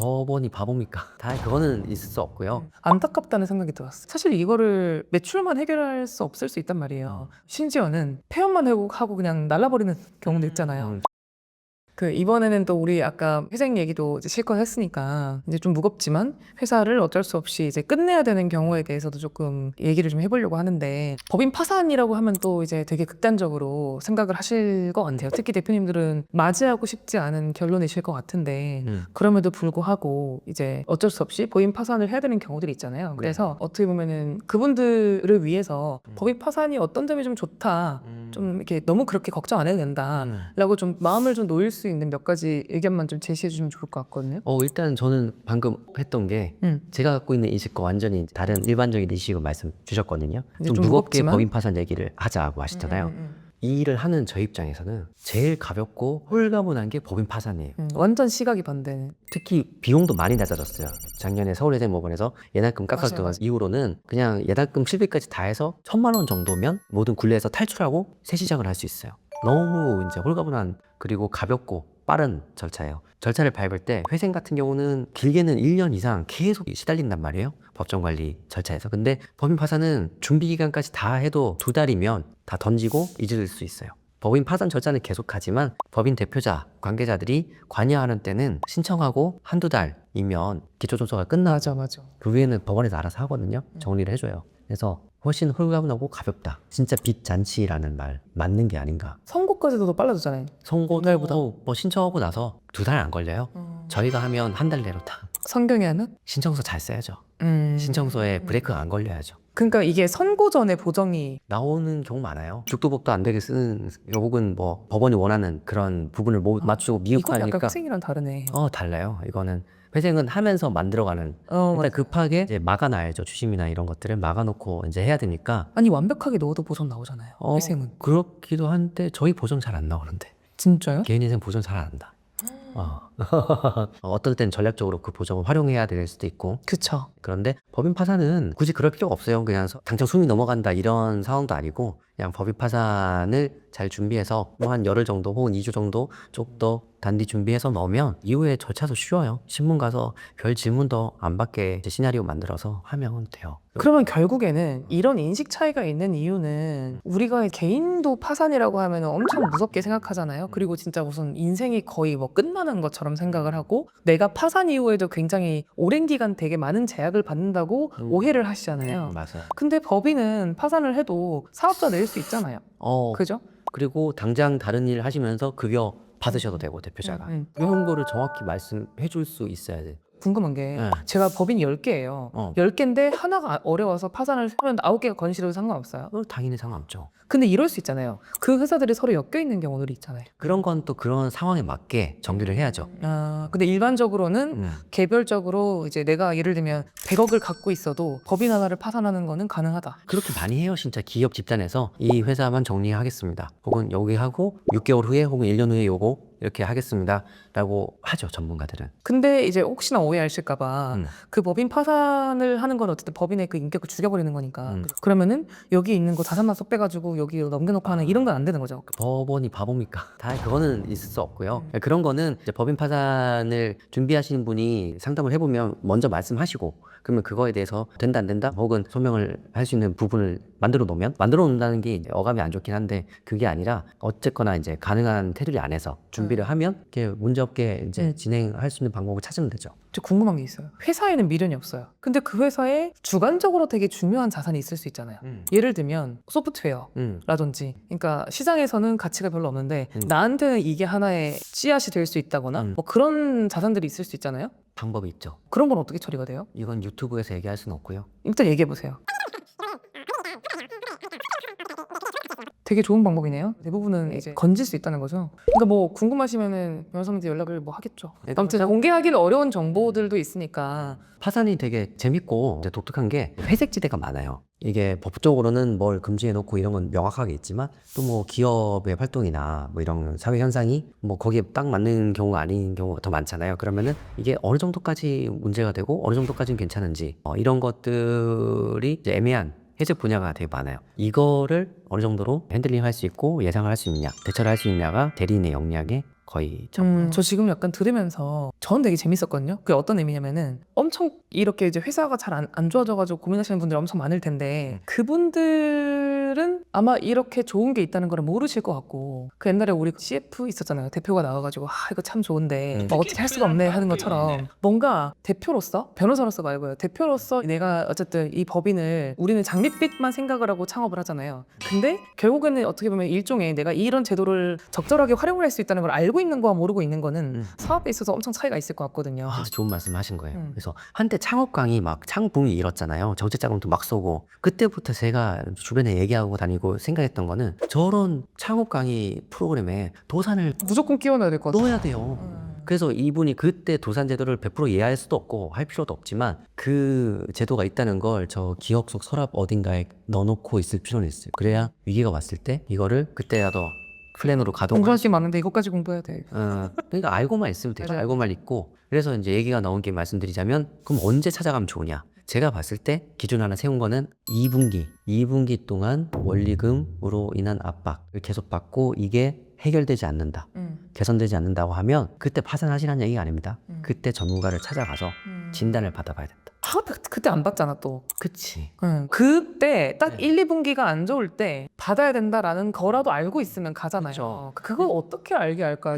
법원이 바보입니까? 다 그거는 있을 수 없고요. 안타깝다는 생각이 들었어. 사실 이거를 매출만 해결할 수 없을 수 있단 말이에요. 심지어는 폐업만 하고 그냥 날라버리는 경우도 있잖아요. 이번에는 또 우리 아까 회생 얘기도 이제 실컷 했으니까 이제 좀 무겁지만 회사를 어쩔 수 없이 이제 끝내야 되는 경우에 대해서도 조금 얘기를 좀 해보려고 하는데, 법인 파산이라고 하면 또 이제 되게 극단적으로 생각을 하실 것 같아요. 특히 대표님들은 맞이하고 싶지 않은 결론이실 것 같은데 그럼에도 불구하고 이제 어쩔 수 없이 법인 파산을 해야 되는 경우들이 있잖아요. 그래서 어떻게 보면은 그분들을 위해서 법인 파산이 어떤 점이 좀 좋다, 좀 이렇게 너무 그렇게 걱정 안 해도 된다라고 좀 마음을 좀 놓일 수 있는 몇 가지 의견만 좀 제시해 주시면 좋을 것 같거든요. 일단 저는 방금 했던 게 제가 갖고 있는 인식과 완전히 다른 일반적인 인식을 말씀 주셨거든요. 이제 좀 좀 무겁게 무겁지만? 법인 파산 얘기를 하자고 하시잖아요. 이 일을 하는 저 입장에서는 제일 가볍고 홀가분한 게 법인 파산이에요. 완전 시각이 반대는. 특히 비용도 많이 낮아졌어요. 작년에 서울예대법원에서 예납금 깎았던 맞아요. 이후로는 그냥 예납금 실비까지 다 해서 1,000만 원 정도면 모든 굴레에서 탈출하고 새 시작을 할 수 있어요. 너무 이제 홀가분한, 그리고 가볍고 빠른 절차예요. 절차를 밟을 때 회생 같은 경우는 길게는 1년 이상 계속 시달린단 말이에요. 법정관리 절차에서. 근데 법인 파산은 준비 기간까지 다 해도 2달이면 다 던지고 잊을 수 있어요. 법인 파산 절차는 계속하지만 법인 대표자, 관계자들이 관여하는 때는 신청하고 한두 달이면 기초조서가 끝나죠. 맞아. 그 위에는 법원에서 알아서 하거든요. 정리를 해줘요. 그래서 훨씬 홀가분하고 가볍다. 진짜 빚 잔치라는 말 맞는 게 아닌가. 선고까지도 더 빨라졌잖아요. 옛날보다. 선고도 뭐 신청하고 나서 2달 안 걸려요. 저희가 하면 한 달 내로 다. 성경이 하는? 신청서 잘 써야죠. 신청서에 브레이크가 안 걸려야죠. 그러니까 이게 선고 전에 보정이 나오는 경우 많아요. 죽도법도 안 되게 쓰는, 혹은 뭐 법원이 원하는 그런 부분을 못 맞추고 이건 미흡하니까. 약간 회생이랑 다르네. 달라요. 이거는 회생은 하면서 만들어가는. 일단 맞아. 급하게 이제 막아놔야죠. 주심이나 이런 것들을 막아놓고 이제 해야 되니까. 아니 완벽하게 넣어도 보정 나오잖아요. 회생은. 그렇기도 한데 저희 보정 잘 안 나오는데. 진짜요? 개인인생 보정 잘 안 한다. 어떨 땐 전략적으로 그 보정을 활용해야 될 수도 있고. 그쵸. 그런데 법인 파산은 굳이 그럴 필요가 없어요. 그냥 당장 숨이 넘어간다 이런 상황도 아니고, 그냥 법인 파산을 잘 준비해서 뭐 한 열흘 정도 혹은 2주 정도 좀 더 단디 준비해서 넣으면 이후에 절차도 쉬워요. 신문 가서 별 질문도 안 받게 이제 시나리오 만들어서 하면 돼요. 그러면 결국에는 이런 인식 차이가 있는 이유는 우리가 개인도 파산이라고 하면 엄청 무섭게 생각하잖아요. 그리고 진짜 무슨 인생이 거의 뭐 끝나는 것처럼 생각을 하고, 내가 파산 이후에도 굉장히 오랜 기간 되게 많은 제약을 받는다고 오해를 하시잖아요. 맞아요. 근데 법인은 파산을 해도 사업자 낼 수 있잖아요. 그죠? 그리고 당장 다른 일 하시면서 급여 받으셔도 되고, 대표자가. 이런 거를 정확히 말씀해 줄 수 있어야 돼요. 궁금한 게 제가 법인이 10개예요. 10개인데 하나가 어려워서 파산을 하면 9개가 건실해도 상관없어요. 당연히 상관없죠. 근데 이럴 수 있잖아요. 그 회사들이 서로 엮여 있는 경우들이 있잖아요. 그런 건 또 그런 상황에 맞게 정리를 해야죠. 근데 일반적으로는 개별적으로 이제 내가 예를 들면 100억을 갖고 있어도 법인 하나를 파산하는 거는 가능하다. 그렇게 많이 해요. 진짜 기업 집단에서 이 회사만 정리하겠습니다. 혹은 여기 하고 6개월 후에 혹은 1년 후에 요거 이렇게 하겠습니다 라고 하죠, 전문가들은. 근데 이제 혹시나 오해하실까봐 그 법인 파산을 하는 건 어쨌든 법인의 그 인격을 죽여버리는 거니까. 그러면은 여기 있는 거 자산만 쏙 빼가지고 여기 넘겨놓고 하는 이런 건 안 되는 거죠. 법원이 바보입니까? 다 그거는 있을 수 없고요. 그런 거는 이제 법인 파산을 준비하시는 분이 상담을 해보면 먼저 말씀하시고, 그러면 그거에 대해서 된다 안 된다 혹은 소명을 할 수 있는 부분을 만들어 놓는다는 게 이제 어감이 안 좋긴 한데, 그게 아니라 어쨌거나 이제 가능한 테두리 안에서 준비를 하면 이렇게 문제 없게 이제 진행할 수 있는 방법을 찾으면 되죠. 저 궁금한 게 있어요. 회사에는 미련이 없어요. 근데 그 회사에 주관적으로 되게 중요한 자산이 있을 수 있잖아요. 예를 들면 소프트웨어라든지, 그러니까 시장에서는 가치가 별로 없는데 나한테는 이게 하나의 씨앗이 될 수 있다거나 뭐 그런 자산들이 있을 수 있잖아요. 방법이 있죠. 그런 건 어떻게 처리가 돼요? 이건 유튜브에서 얘기할 수는 없고요. 일단 얘기해 보세요. 되게 좋은 방법이네요. 대부분은 이제 건질 수 있다는 거죠. 그러니까 뭐 궁금하시면은 변호사님한테 연락을 뭐 하겠죠. 아무튼 공개하기는 어려운 정보들도 있으니까. 파산이 되게 재밌고 이제 독특한 게 회색지대가 많아요. 이게 법적으로는 뭘 금지해 놓고 이런 건 명확하게 있지만, 또 뭐 기업의 활동이나 뭐 이런 사회 현상이 뭐 거기에 딱 맞는 경우가 아닌 경우가 더 많잖아요. 그러면은 이게 어느 정도까지 문제가 되고 어느 정도까지는 괜찮은지, 이런 것들이 이제 애매한 해석 분야가 되게 많아요. 이거를 어느 정도로 핸들링 할 수 있고 예상을 할 수 있냐, 대처를 할 수 있냐가 대리인의 역량에 거의 저 지금 약간 들으면서 전 되게 재밌었거든요. 그게 어떤 의미냐면은 엄청 이렇게 이제 회사가 잘 안 좋아져가지고 고민하시는 분들이 엄청 많을 텐데 그분들은 아마 이렇게 좋은 게 있다는 걸 모르실 것 같고 그 옛날에 우리 CF 있었잖아요. 대표가 나와가지고 이거 참 좋은데 뭐 어떻게 할 수가 없네 하는 것처럼 뭔가 대표로서 변호사로서 말고요. 대표로서 내가 어쨌든 이 법인을 우리는 장밋빛만 생각을 하고 창업을 하잖아요. 근데 결국에는 어떻게 보면 일종의 내가 이런 제도를 적절하게 활용을 할 수 있다는 걸 알고 있는 거와 모르고 있는 거는 사업에 있어서 엄청 차이가 있을 것 같거든요. 진짜 좋은 말씀 하신 거예요. 그래서 한때 창업광이 막 창붐이 일었잖아요. 정책자금도 막 쏘고 그때부터 제가 주변에 얘기하고 다니고 생각했던 거는 저런 창업광이 프로그램에 도산을 무조건 끼워넣어야 될 것 같아요. 넣어야 돼요. 그래서 이분이 그때 도산 제도를 100% 이해할 수도 없고 할 필요도 없지만 그 제도가 있다는 걸 저 기억 속 서랍 어딘가에 넣어놓고 있을 필요는 있어요. 그래야 위기가 왔을 때 이거를 그때라도 플랜으로 가동할 공부할 게 많은데 이것까지 공부해야 돼. 그러니까 알고만 있으면 돼요. 맞아요. 알고만 있고. 그래서 이제 얘기가 나온 게 말씀드리자면 그럼 언제 찾아가면 좋으냐? 제가 봤을 때 기준 하나 세운 거는 2분기 동안 원리금으로 인한 압박을 계속 받고 이게 해결되지 않는다. 개선되지 않는다고 하면 그때 파산하시라는 얘기가 아닙니다. 그때 전문가를 찾아가서 진단을 받아봐야 된다. 그때 안 받잖아 또. 그치. 그때 딱 네. 1, 2분기가 안 좋을 때 받아야 된다라는 거라도 알고 있으면 가잖아요. 그쵸. 그걸 어떻게 알게 할까?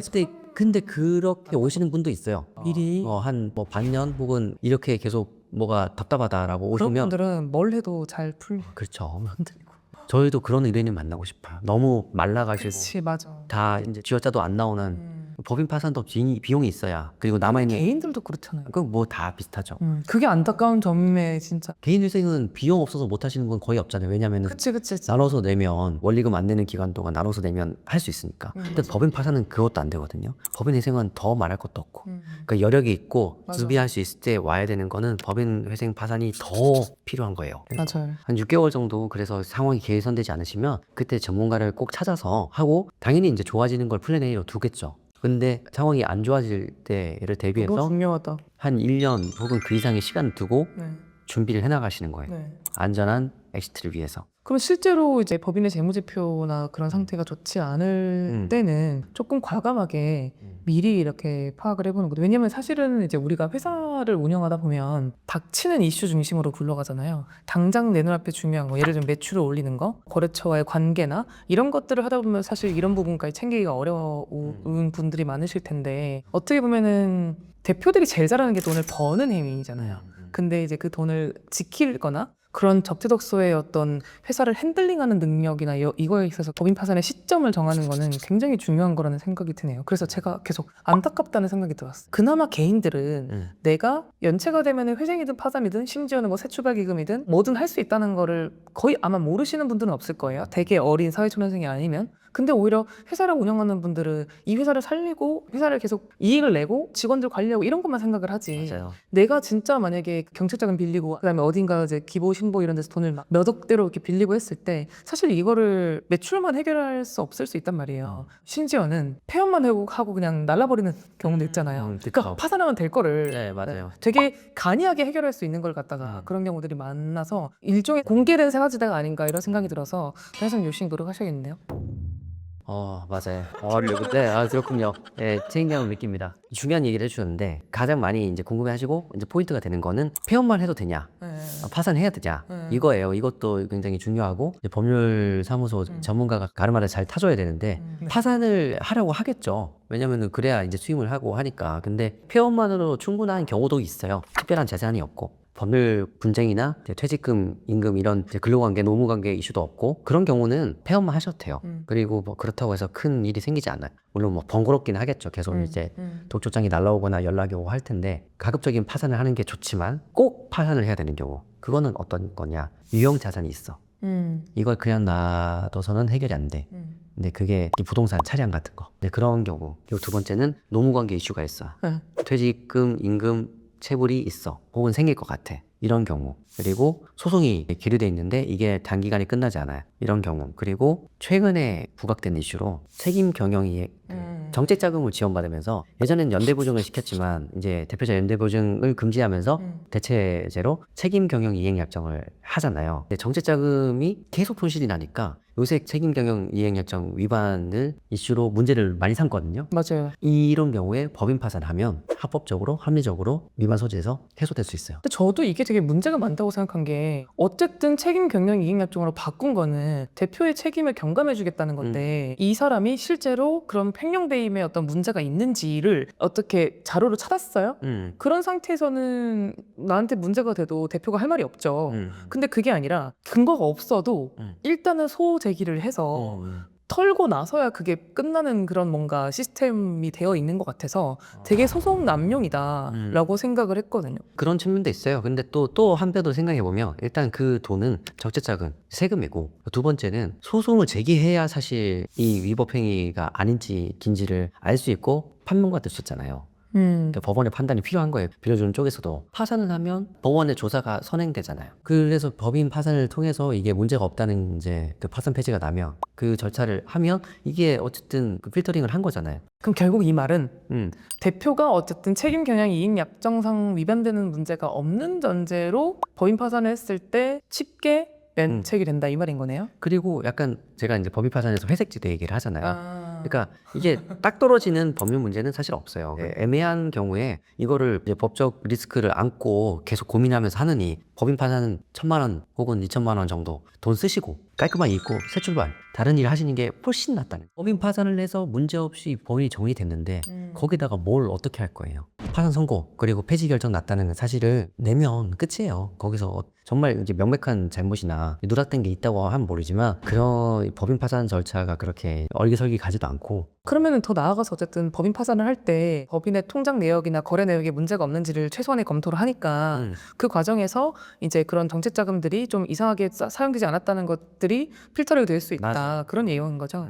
근데 그렇게 오시는 분도 있어요. 미리. 한 뭐 반년 혹은 이렇게 계속 뭐가 답답하다라고 그런 오시면 분들은 뭘 해도 잘 풀. 그렇죠. 흔들리고. 저희도 그런 의뢰인 만나고 싶어요. 너무 말라가시고 그렇지 맞아. 다 이제 쥐어짜도 안 나오는 법인 파산도 비용이 있어야 그리고 남아있는 개인들도 그렇잖아요. 그 뭐 다 비슷하죠. 그게 안타까운 점에 진짜. 개인 회생은 비용 없어서 못 하시는 건 거의 없잖아요. 왜냐면은 그치. 나눠서 내면 원리금 안 내는 기간 동안 나눠서 내면 할 수 있으니까. 근데 법인 파산은 그것도 안 되거든요. 법인 회생은 더 말할 것도 없고. 그러니까 여력이 있고 맞아. 준비할 수 있을 때 와야 되는 거는 법인 회생 파산이 더 필요한 거예요. 맞아요. 한 6개월 정도 그래서 상황이 개선되지 않으시면 그때 전문가를 꼭 찾아서 하고 당연히 이제 좋아지는 걸 플랜 A로 두겠죠. 근데 상황이 안 좋아질 때를 그거 대비해서 중요하다. 한 1년 혹은 그 이상의 시간을 두고 네. 준비를 해나가시는 거예요. 네. 안전한 엑시트를 위해서. 그럼 실제로 이제 법인의 재무제표나 그런 상태가 좋지 않을 때는 조금 과감하게 미리 이렇게 파악을 해보는 거죠. 왜냐면 사실은 이제 우리가 회사를 운영하다 보면 닥치는 이슈 중심으로 굴러가잖아요. 당장 내 눈앞에 중요한 거, 예를 들면 매출을 올리는 거, 거래처와의 관계나 이런 것들을 하다 보면 사실 이런 부분까지 챙기기가 어려운 분들이 많으실 텐데 어떻게 보면은 대표들이 제일 잘하는 게 돈을 버는 행위잖아요. 근데 이제 그 돈을 지키거나 그런 접대덕소의 어떤 회사를 핸들링하는 능력이나 이거에 있어서 법인 파산의 시점을 정하는 거는 굉장히 중요한 거라는 생각이 드네요. 그래서 제가 계속 안타깝다는 생각이 들었어요. 그나마 개인들은 내가 연체가 되면 회생이든 파산이든 심지어는 뭐 세출발기금이든 뭐든 할 수 있다는 거를 거의 아마 모르시는 분들은 없을 거예요. 되게 어린 사회초년생이 아니면. 근데 오히려 회사를 운영하는 분들은 이 회사를 살리고 회사를 계속 이익을 내고 직원들 관리하고 이런 것만 생각을 하지. 맞아요. 내가 진짜 만약에 경찰자금 빌리고 그다음에 어딘가 이제 기보 신보 이런 데서 돈을 막 몇 억대로 이렇게 빌리고 했을 때 사실 이거를 매출만 해결할 수 없을 수 있단 말이에요. 심지어는 폐업만 하고 그냥 날라버리는 경우도 있잖아요. 그쵸. 그러니까 파산하면 될 거를 네, 맞아요. 되게 간이하게 해결할 수 있는 걸 갖다가 그런 경우들이 많아서 일종의 공개된 생활지대가 아닌가 이런 생각이 들어서 회사님 열심히 노력하셔야겠네요. 맞아요. 네, 그렇군요. 네, 책임감을 느낍니다. 중요한 얘기를 해주셨는데 가장 많이 이제 궁금해하시고 이제 포인트가 되는 거는 폐업만 해도 되냐, 파산해야 되냐 이거예요. 이것도 굉장히 중요하고 이제 법률사무소 전문가가 가르마를 잘 타줘야 되는데 파산을 하려고 하겠죠. 왜냐면은 그래야 이제 수임을 하고 하니까. 근데 폐업만으로 충분한 경우도 있어요. 특별한 재산이 없고. 법률 분쟁이나 이제 퇴직금, 임금 이런 이제 근로관계, 노무관계 이슈도 없고 그런 경우는 폐업만 하셔도 돼요. 그리고 뭐 그렇다고 해서 큰 일이 생기지 않아요. 물론 뭐 번거롭긴 하겠죠. 계속 이제 독촉장이 날라오거나 연락이 오고 할 텐데 가급적인 파산을 하는 게 좋지만 꼭 파산을 해야 되는 경우 그거는 어떤 거냐? 유형 자산이 있어. 이걸 그냥 놔둬서는 해결이 안 돼. 근데 그게 부동산, 차량 같은 거. 근데 그런 경우. 그리고 두 번째는 노무관계 이슈가 있어. 퇴직금, 임금 체불이 있어 혹은 생길 것 같아 이런 경우 그리고 소송이 계류돼 있는데 이게 단기간에 끝나지 않아요 이런 경우 그리고 최근에 부각된 이슈로 책임 경영이익 정책 자금을 지원받으면서 예전엔 연대보증을 시켰지만 이제 대표자 연대보증을 금지하면서 대체제로 책임 경영 이행 약정을 하잖아요. 근데 정책 자금이 계속 손실이 나니까 요새 책임 경영 이행 약정 위반을 이슈로 문제를 많이 삼거든요. 맞아요. 이런 경우에 법인 파산하면 합법적으로 합리적으로 위반 소지에서 해소될 수 있어요. 근데 저도 이게 되게 문제가 많다고 생각한 게 어쨌든 책임 경영 이행 약정으로 바꾼 거는 대표의 책임을 경감해 주겠다는 건데 이 사람이 실제로 그런 횡령배임에 어떤 문제가 있는지를 어떻게 자료로 찾았어요? 그런 상태에서는 나한테 문제가 돼도 대표가 할 말이 없죠. 근데 그게 아니라 근거가 없어도 일단은 소호 제기를 해서 털고 나서야 그게 끝나는 그런 뭔가 시스템이 되어 있는 것 같아서 되게 소송 남용이다라고 생각을 했거든요. 그런 측면도 있어요. 근데 또 한편으로 생각해보면 일단 그 돈은 적재자금, 세금이고 두 번째는 소송을 제기해야 사실 이 위법 행위가 아닌지 긴지를 알 수 있고 판명가 될 수 있잖아요. 그러니까 법원의 판단이 필요한 거예요. 빌려주는 쪽에서도. 파산을 하면 법원의 조사가 선행되잖아요. 그래서 법인 파산을 통해서 이게 문제가 없다는 이제 그 파산 폐지가 나면 그 절차를 하면 이게 어쨌든 그 필터링을 한 거잖아요. 그럼 결국 이 말은 대표가 어쨌든 책임 경영 이익 약정상 위반되는 문제가 없는 전제로 법인 파산을 했을 때 쉽게 면책이 된다 이 말인 거네요. 그리고 약간 제가 이제 법인 파산에서 회색지대 얘기를 하잖아요. 그러니까 이게 딱 떨어지는 법률 문제는 사실 없어요. 애매한 경우에 이거를 이제 법적 리스크를 안고 계속 고민하면서 하느니 법인 파산은 1,000만 원 혹은 2,000만 원 정도 돈 쓰시고 깔끔하게 잊고 새 출발 다른 일 하시는 게 훨씬 낫다는. 법인 파산을 해서 문제없이 법인이 정리됐는데 거기다가 뭘 어떻게 할 거예요. 파산 선고 그리고 폐지 결정 났다는 건 사실은 내면 끝이에요. 거기서 정말 이제 명백한 잘못이나 누락된 게 있다고 하면 모르지만 그런 법인 파산 절차가 그렇게 얼기설기 가지도 않고. 그러면은 더 나아가서 어쨌든 법인 파산을 할 때 법인의 통장 내역이나 거래 내역에 문제가 없는지를 최소한의 검토를 하니까 그 과정에서 이제 그런 정책 자금들이 좀 이상하게 사용되지 않았다는 것들이 필터링이 될 수 있다. 맞아. 그런 내용인 거죠.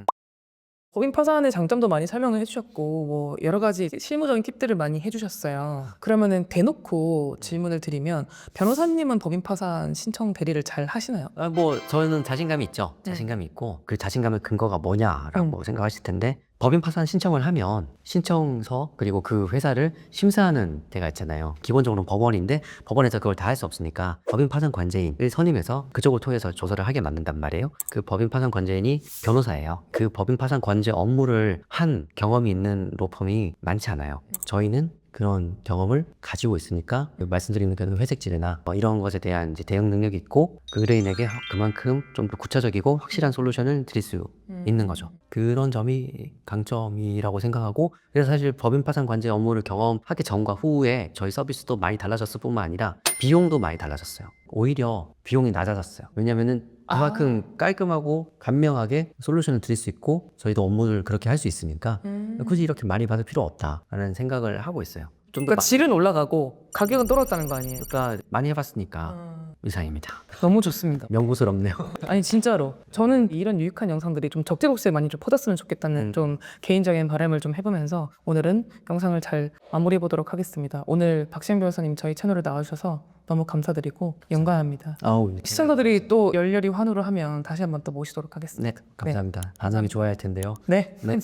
법인 파산의 장점도 많이 설명을 해주셨고 뭐 여러 가지 실무적인 팁들을 많이 해주셨어요. 그러면은 대놓고 질문을 드리면 변호사님은 법인 파산 신청 대리를 잘 하시나요? 뭐 저는 자신감이 있죠. 자신감이 있고 그 자신감의 근거가 뭐냐라고 생각하실 텐데 법인 파산 신청을 하면 신청서 그리고 그 회사를 심사하는 데가 있잖아요. 기본적으로는 법원인데 법원에서 그걸 다 할 수 없으니까 법인 파산 관제인을 선임해서 그쪽을 통해서 조사를 하게 만든단 말이에요. 그 법인 파산 관제인이 변호사예요. 그 법인 파산 관제 업무를 한 경험이 있는 로펌이 많지 않아요. 저희는 그런 경험을 가지고 있으니까 말씀드리는 그 회색지대나 이런 것에 대한 이제 대응 능력이 있고 그 의뢰인에게 그만큼 좀 더 구체적이고 확실한 솔루션을 드릴 수 있는 거죠. 그런 점이 강점이라고 생각하고 그래서 사실 법인 파산 관제 업무를 경험하기 전과 후에 저희 서비스도 많이 달라졌을 뿐만 아니라 비용도 많이 달라졌어요. 오히려 비용이 낮아졌어요. 왜냐면은 그만큼 깔끔하고 간명하게 솔루션을 드릴 수 있고 저희도 업무를 그렇게 할 수 있으니까 굳이 이렇게 많이 받을 필요 없다라는 생각을 하고 있어요. 좀 더 그러니까 질은 올라가고 가격은 떨어졌다는 거 아니에요? 그러니까 많이 해봤으니까 이상입니다. 너무 좋습니다. 명구스럽네요. 아니 진짜로 저는 이런 유익한 영상들이 좀 적재적소에 많이 좀 퍼졌으면 좋겠다는 좀 개인적인 바람을 좀 해보면서 오늘은 영상을 잘 마무리해 보도록 하겠습니다. 오늘 박시영 변호사님 저희 채널에 나와주셔서 너무 감사드리고 영광합니다. 아우, 시청자들이 또 열렬히 환호를 하면 다시 한번 또 모시도록 하겠습니다. 네, 감사합니다. 반응이 좋아야 할 텐데요. 네. 네.